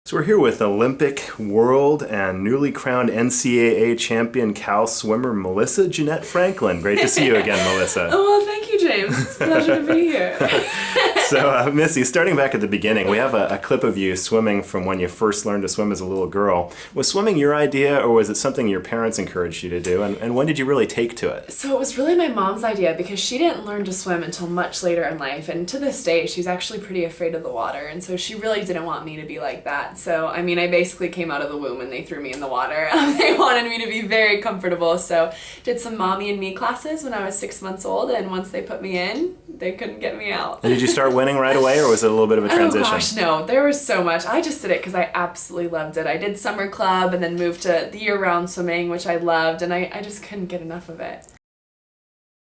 So we're here with Olympic, world, and newly crowned NCAA champion Cal swimmer Melissa Jeanette Franklin. Great to see you again, Melissa. Oh, well, thank you, James. It's a pleasure to be here. So, Missy, starting back at the beginning, we have a clip of you swimming from when you first learned to swim as a little girl. Was swimming your idea, or was it something your parents encouraged you to do? And when did you really take to it? So it was really my mom's idea because she didn't learn to swim until much later in life. And to this day, she's actually pretty afraid of the water. And so she really didn't want me to be like that. So, I mean, I basically came out of the womb and they threw me in the water. They wanted me to be very comfortable. So did some mommy and me classes when I was 6 months old. And once they put me in, they couldn't get me out. And did you start winning right away, or was it a little bit of a transition? Oh gosh, no. There was so much. I just did it because I absolutely loved it. I did summer club and then moved to the year-round swimming, which I loved, and I just couldn't get enough of it.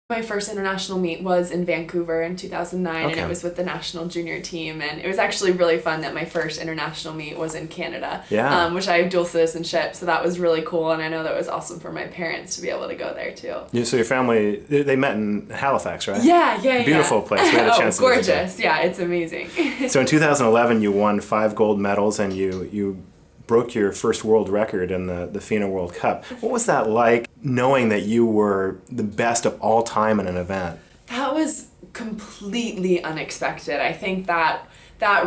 My first international meet was in Vancouver in 2009, and it was with the national junior team, and it was actually really fun that my first international meet was in Canada, which I have dual citizenship, so that was really cool, and I know that was awesome for my parents to be able to go there too. Yeah, so your family, they met in Halifax, right? Yeah. Beautiful place. We had a chance to visit. Gorgeous. Yeah, it's amazing. So in 2011, you won 5 gold medals, and you broke your first world record in the FINA World Cup. What was that like, knowing that you were the best of all time in an event? That was completely unexpected. I think that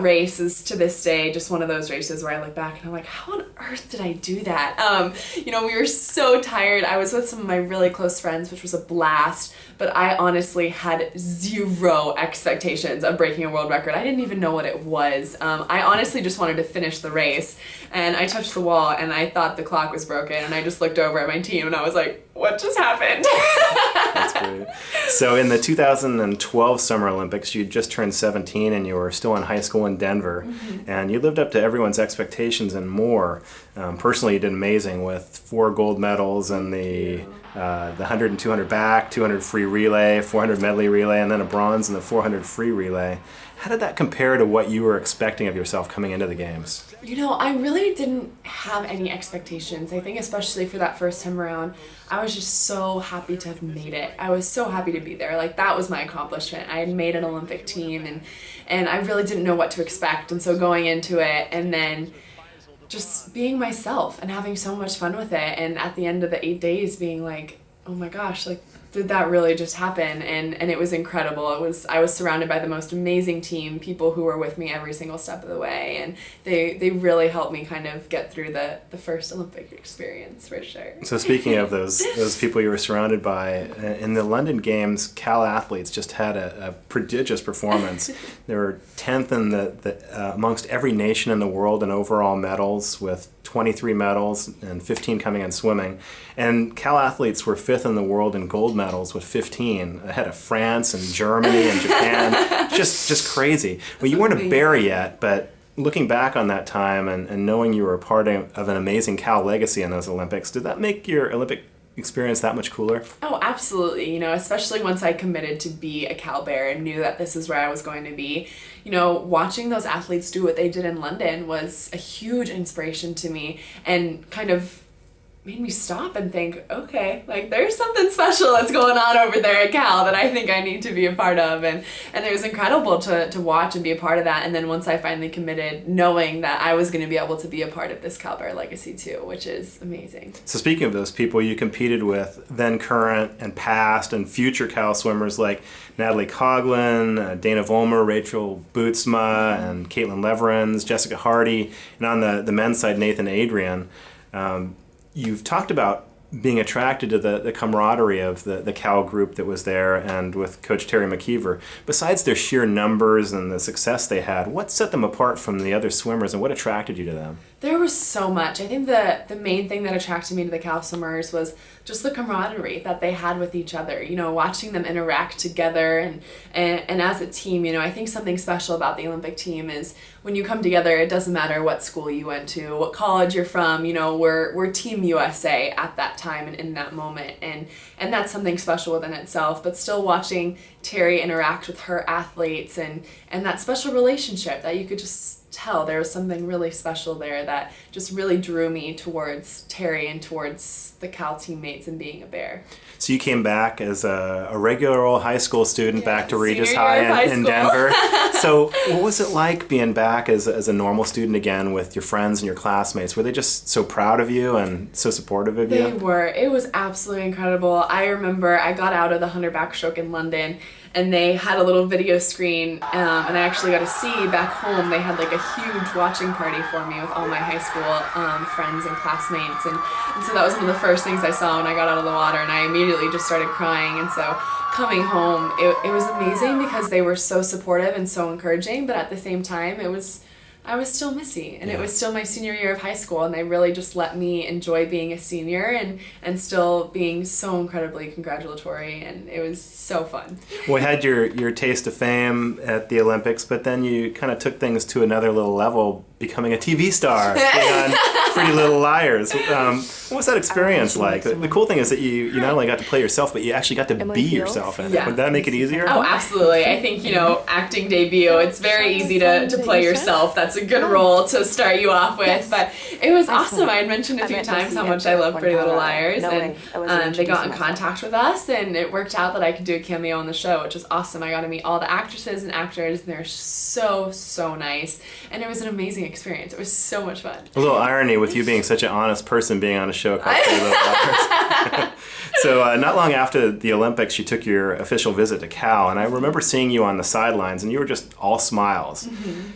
race is, to this day, just one of those races where I look back and I'm like, how on earth did I do that? We were so tired. I was with some of my really close friends, which was a blast, but I honestly had zero expectations of breaking a world record. I didn't even know what it was. I honestly just wanted to finish the race, and I touched the wall and I thought the clock was broken, and I just looked over at my team and I was like, what just happened? That's great. So in the 2012 Summer Olympics, you just turned 17 and you were still in high school in Denver, and you lived up to everyone's expectations and more. Personally, you did amazing with 4 gold medals and the 100 and 200 back, 200 free relay, 400 medley relay, and then a bronze in the 400 free relay. How did that compare to what you were expecting of yourself coming into the games? I really didn't have any expectations. I think especially for that first time around, I was just so happy to have made it. I was so happy to be there. Like, that was my accomplishment. I had made an Olympic team, and I really didn't know what to expect. And so going into it and then just being myself and having so much fun with it, and at the end of the 8 days being like, oh my gosh, like, did that really just happen? And it was incredible. I was surrounded by the most amazing team, people who were with me every single step of the way, and they really helped me kind of get through the first Olympic experience, for sure. So speaking of those people you were surrounded by, in the London Games, Cal athletes just had a prodigious performance. They were 10th in amongst every nation in the world in overall medals, with 23 medals and 15 coming in swimming. And Cal athletes were 5th in the world in gold medals with 15, ahead of France and Germany and Japan. just crazy. Well, you weren't a bear yet, but looking back on that time and knowing you were a part of an amazing Cal legacy in those Olympics, did that make your Olympic experience that much cooler? Oh, absolutely. Especially once I committed to be a Cal Bear and knew that this is where I was going to be. Watching those athletes do what they did in London was a huge inspiration to me, and kind of made me stop and think, okay, like, there's something special that's going on over there at Cal that I think I need to be a part of. And it was incredible to watch and be a part of that. And then once I finally committed, knowing that I was going to be able to be a part of this Cal Bear legacy too, which is amazing. So speaking of those people, you competed with then current and past and future Cal swimmers like Natalie Coughlin, Dana Vollmer, Rachel Bootsma, and Caitlin Leverins, Jessica Hardy, and on the men's side, Nathan Adrian. You've talked about being attracted to the camaraderie of the Cal group that was there, and with Coach Terry McKeever. Besides their sheer numbers and the success they had, what set them apart from the other swimmers, and what attracted you to them? There was so much. I think the main thing that attracted me to the Cal swimmers was just the camaraderie that they had with each other. Watching them interact together and as a team. I think something special about the Olympic team is when you come together, it doesn't matter what school you went to, what college you're from. We're Team USA at that time and in that moment, and that's something special within itself. But still watching Terry interact with her athletes and that special relationship that you could just tell. There was something really special there that just really drew me towards Terry and towards the Cal teammates and being a Bear. So you came back as a regular old high school student back to Regis senior High year of high in school. Denver. So what was it like being back as a normal student again with your friends and your classmates? Were they just so proud of you and so supportive of you? They were. It was absolutely incredible. I remember I got out of the 100 backstroke in London, and they had a little video screen, and I actually got to see back home. They had like a huge watching party for me with all my high school friends and classmates, and so that was one of the first things I saw when I got out of the water, and I immediately just started crying. And so coming home, it was amazing because they were so supportive and so encouraging, but at the same time, I was still Missy, and it was still my senior year of high school, and they really just let me enjoy being a senior and still being so incredibly congratulatory, and it was so fun. Well, we had your taste of fame at the Olympics, but then you kind of took things to another little level, becoming a TV star, being on Pretty Little Liars. What was that experience like? The cool thing is that you not only got to play yourself, but you actually got to be yourself in it. Would that make it easier? Oh, absolutely. I think, acting debut, it's very easy to play yourself. That's a good role to start you off with. But it was awesome. I had mentioned a few times how much I love Pretty Little Liars, and they got in contact with us, and it worked out that I could do a cameo on the show, which was awesome. I got to meet all the actresses and actors, and they're so, so nice. And it was an amazing experience. It was so much fun. A little irony with you being such an honest person being on a show called Pretty Little Liars. So not long after the Olympics, you took your official visit to Cal, and I remember seeing you on the sidelines, and you were just all smiles. Mm-hmm.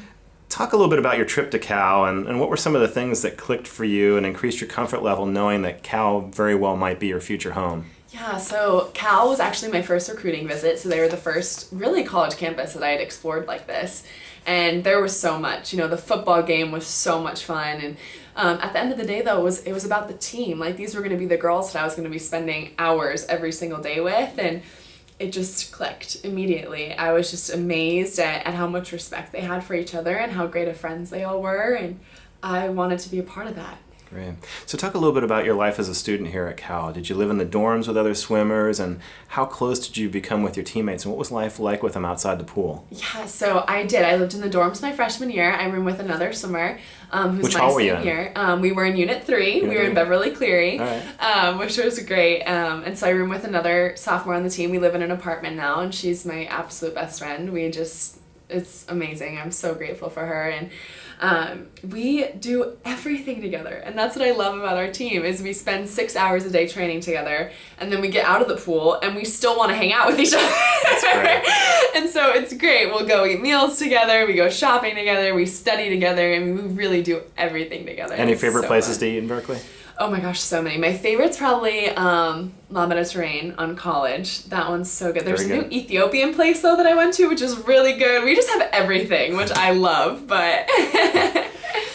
Talk a little bit about your trip to Cal, and what were some of the things that clicked for you and increased your comfort level knowing that Cal very well might be your future home? Yeah, so Cal was actually my first recruiting visit, so they were the first really college campus that I had explored like this. And there was so much, the football game was so much fun, and at the end of the day, though, it was about the team. Like, these were going to be the girls that I was going to be spending hours every single day with, and it just clicked immediately. I was just amazed at how much respect they had for each other and how great of friends they all were, and I wanted to be a part of that. Great. So talk a little bit about your life as a student here at Cal. Did you live in the dorms with other swimmers, and how close did you become with your teammates, and what was life like with them outside the pool? Yeah, so I did. I lived in the dorms my freshman year. I roomed with another swimmer who's Which my hall were you senior. We were in Unit 3. We were in Beverly Cleary, which was great. And so I roomed with another sophomore on the team. We live in an apartment now, and she's my absolute best friend. It's amazing. I'm so grateful for her, and we do everything together, and that's what I love about our team is we spend 6 hours a day training together, and then we get out of the pool and we still want to hang out with each other. That's great. And so it's great. We'll go eat meals together, we go shopping together, we study together, and we really do everything together. Any favorite places to eat in Berkeley? Oh my gosh, so many. My favorite's probably La Mediterranean on College. That one's so good. There's a new Ethiopian place, though, that I went to, which is really good. We just have everything, which I love, but...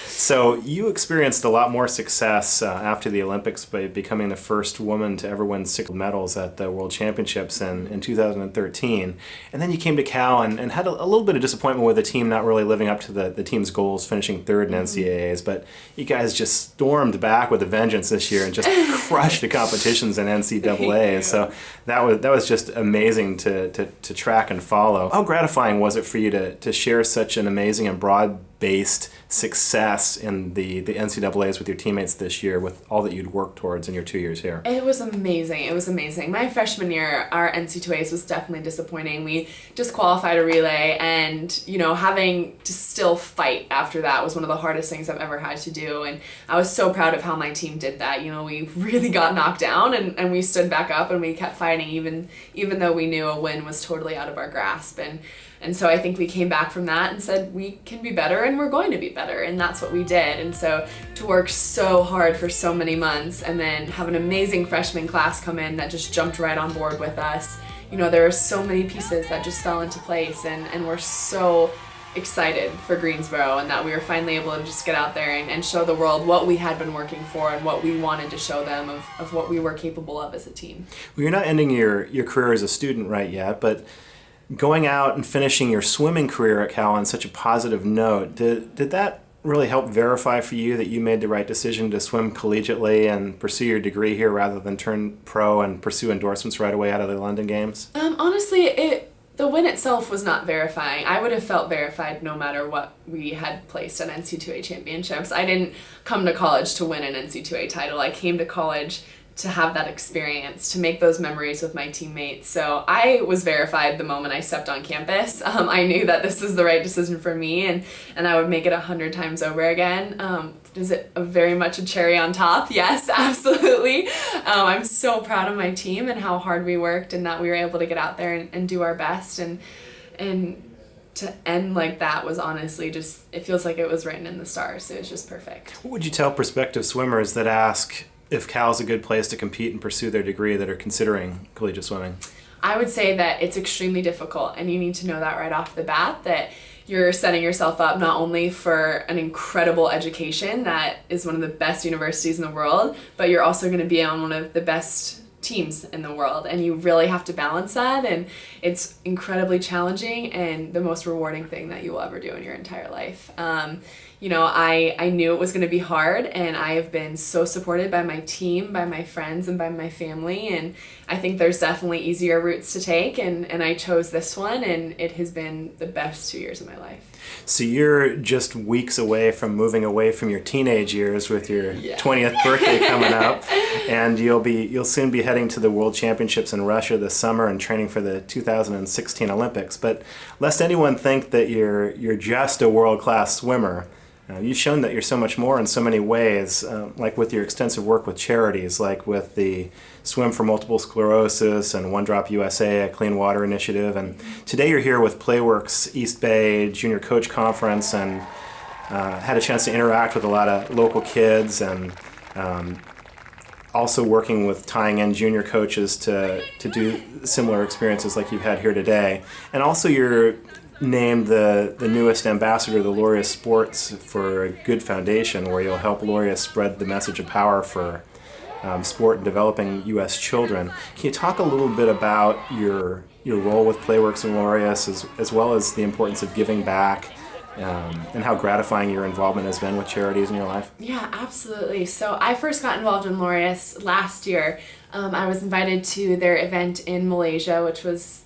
So you experienced a lot more success after the Olympics by becoming the first woman to ever win 6 medals at the World Championships in 2013. And then you came to Cal and had a little bit of disappointment with the team not really living up to the team's goals, finishing 3rd in NCAAs. But you guys just stormed back with a vengeance this year and just crushed the competitions in NCAAs. So that was just amazing to track and follow. How gratifying was it for you to share such an amazing and broad-based success in the NCAAs with your teammates this year with all that you'd worked towards in your 2 years here? It was amazing. It was amazing. My freshman year, our NC2As was definitely disappointing. We just qualified a relay, and, having to still fight after that was one of the hardest things I've ever had to do, and I was so proud of how my team did that. We really got knocked down, and we stood back up, and we kept fighting even though we knew a win was totally out of our grasp, and so I think we came back from that and said, we can be better and we're going to be better. And that's what we did. And so to work so hard for so many months and then have an amazing freshman class come in that just jumped right on board with us. There are so many pieces that just fell into place, and we're so excited for Greensboro and that we were finally able to just get out there and show the world what we had been working for and what we wanted to show them of what we were capable of as a team. Well, you're not ending your career as a student right yet, but going out and finishing your swimming career at Cal on such a positive note, did that really help verify for you that you made the right decision to swim collegiately and pursue your degree here rather than turn pro and pursue endorsements right away out of the London Games? Honestly, the win itself was not verifying. I would have felt verified no matter what we had placed at NC2A championships. I didn't come to college to win an NC2A title. I came to college to have that experience, to make those memories with my teammates. So I was verified the moment I stepped on campus. I knew that this was the right decision for me, and I would make it 100 times over again. Is it very much a cherry on top? Yes, absolutely. I'm so proud of my team and how hard we worked, and that we were able to get out there and do our best. And to end like that was honestly just, it feels like it was written in the stars. It was just perfect. What would you tell prospective swimmers that ask if Cal's a good place to compete and pursue their degree that are considering collegiate swimming? I would say that it's extremely difficult, and you need to know that right off the bat, that you're setting yourself up not only for an incredible education that is one of the best universities in the world, but you're also going to be on one of the best teams in the world, and you really have to balance that, and it's incredibly challenging and the most rewarding thing that you will ever do in your entire life. I knew it was going to be hard, and I have been so supported by my team, by my friends, and by my family, and I think there's definitely easier routes to take, and I chose this one, and it has been the best 2 years of my life. So you're just weeks away from moving away from your teenage years with your 20th birthday coming up, and you'll soon be heading to the World Championships in Russia this summer and training for the 2016 Olympics. But lest anyone think that you're just a world-class swimmer, you've shown that you're so much more in so many ways, like with your extensive work with charities, like with the Swim for Multiple Sclerosis and One Drop USA, a clean water initiative. And today you're here with Playworks East Bay Junior Coach Conference, and had a chance to interact with a lot of local kids, and also working with tying in junior coaches to do similar experiences like you've had here today. And also you're named the newest ambassador of the Laureus Sports for a Good Foundation, where you'll help Laureus spread the message of power for sport and developing U.S. children. Can you talk a little bit about your role with Playworks and Laureus, as well as the importance of giving back, and how gratifying your involvement has been with charities in your life? Yeah, absolutely. So I first got involved in Laureus last year. I was invited to their event in Malaysia, which was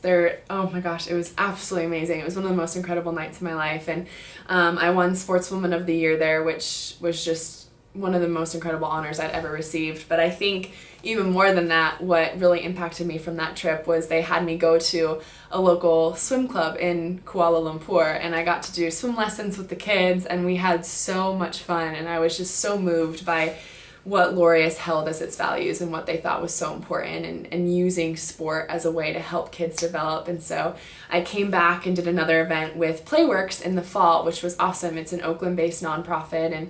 oh my gosh, it was absolutely amazing. It was one of the most incredible nights of my life. And I won Sportswoman of the Year there, which was just one of the most incredible honors I'd ever received. But I think even more than that, what really impacted me from that trip was they had me go to a local swim club in Kuala Lumpur, and I got to do swim lessons with the kids, and we had so much fun, and I was just so moved by what Laureus held as its values and what they thought was so important, and using sport as a way to help kids develop. And so I came back and did another event with Playworks in the fall, which was awesome. It's an Oakland-based nonprofit, and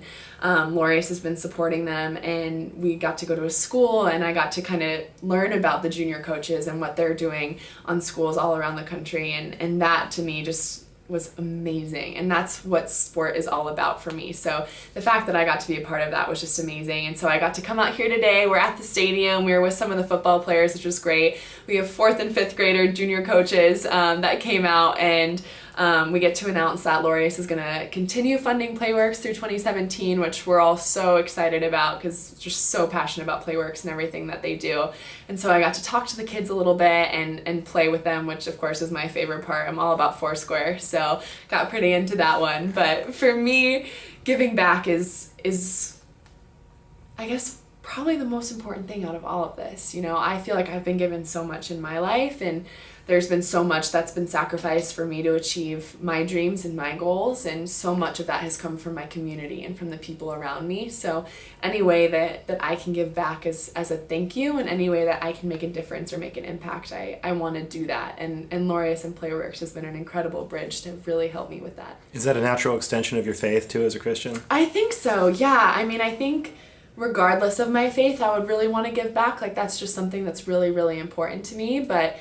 Laureus has been supporting them, and we got to go to a school, and I got to kind of learn about the junior coaches and what they're doing on schools all around the country, and that to me just was amazing, and that's what sport is all about for me. So the fact that I got to be a part of that was just amazing. And so I got to come out here today. We're at the stadium. We were with some of the football players, which was great. We have 4th and 5th grader junior coaches that came out, and we get to announce that Laureus is going to continue funding Playworks through 2017, which we're all so excited about because just so passionate about Playworks and everything that they do. And so I got to talk to the kids a little bit and play with them, which of course is my favorite part. I'm all about Foursquare, so got pretty into that one. But for me, giving back is I guess probably the most important thing out of all of this. I feel like I've been given so much in my life, and there's been so much that's been sacrificed for me to achieve my dreams and my goals, and so much of that has come from my community and from the people around me. So any way that I can give back as a thank you, and any way that I can make a difference or make an impact, I want to do that. And Laureus and Playworks has been an incredible bridge to really help me with that. Is that a natural extension of your faith too as a Christian? I think so, yeah. I think regardless of my faith, I would really want to give back. Like, that's just something that's really, really important to me. But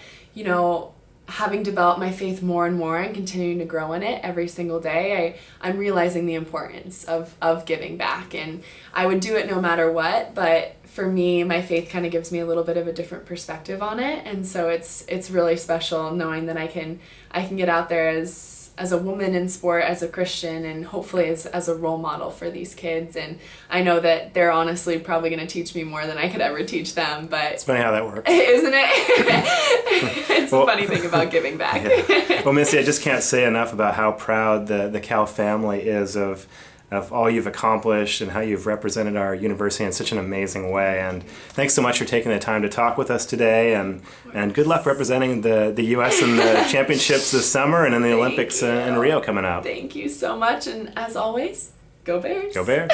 having developed my faith more and more and continuing to grow in it every single day, I'm realizing the importance of giving back. And I would do it no matter what, but for me, my faith kind of gives me a little bit of a different perspective on it, and so it's really special knowing that I can get out there as a woman in sport, as a Christian, and hopefully as a role model for these kids. And I know that they're honestly probably going to teach me more than I could ever teach them, but it's funny how that works, isn't it? It's a funny thing about giving back. Yeah. Well, Missy, I just can't say enough about how proud the Cal family is of all you've accomplished and how you've represented our university in such an amazing way. And thanks so much for taking the time to talk with us today, and good luck representing the U.S. in the championships this summer and in the Olympics in Rio coming up. Thank you so much, and as always, go Bears. Go Bears.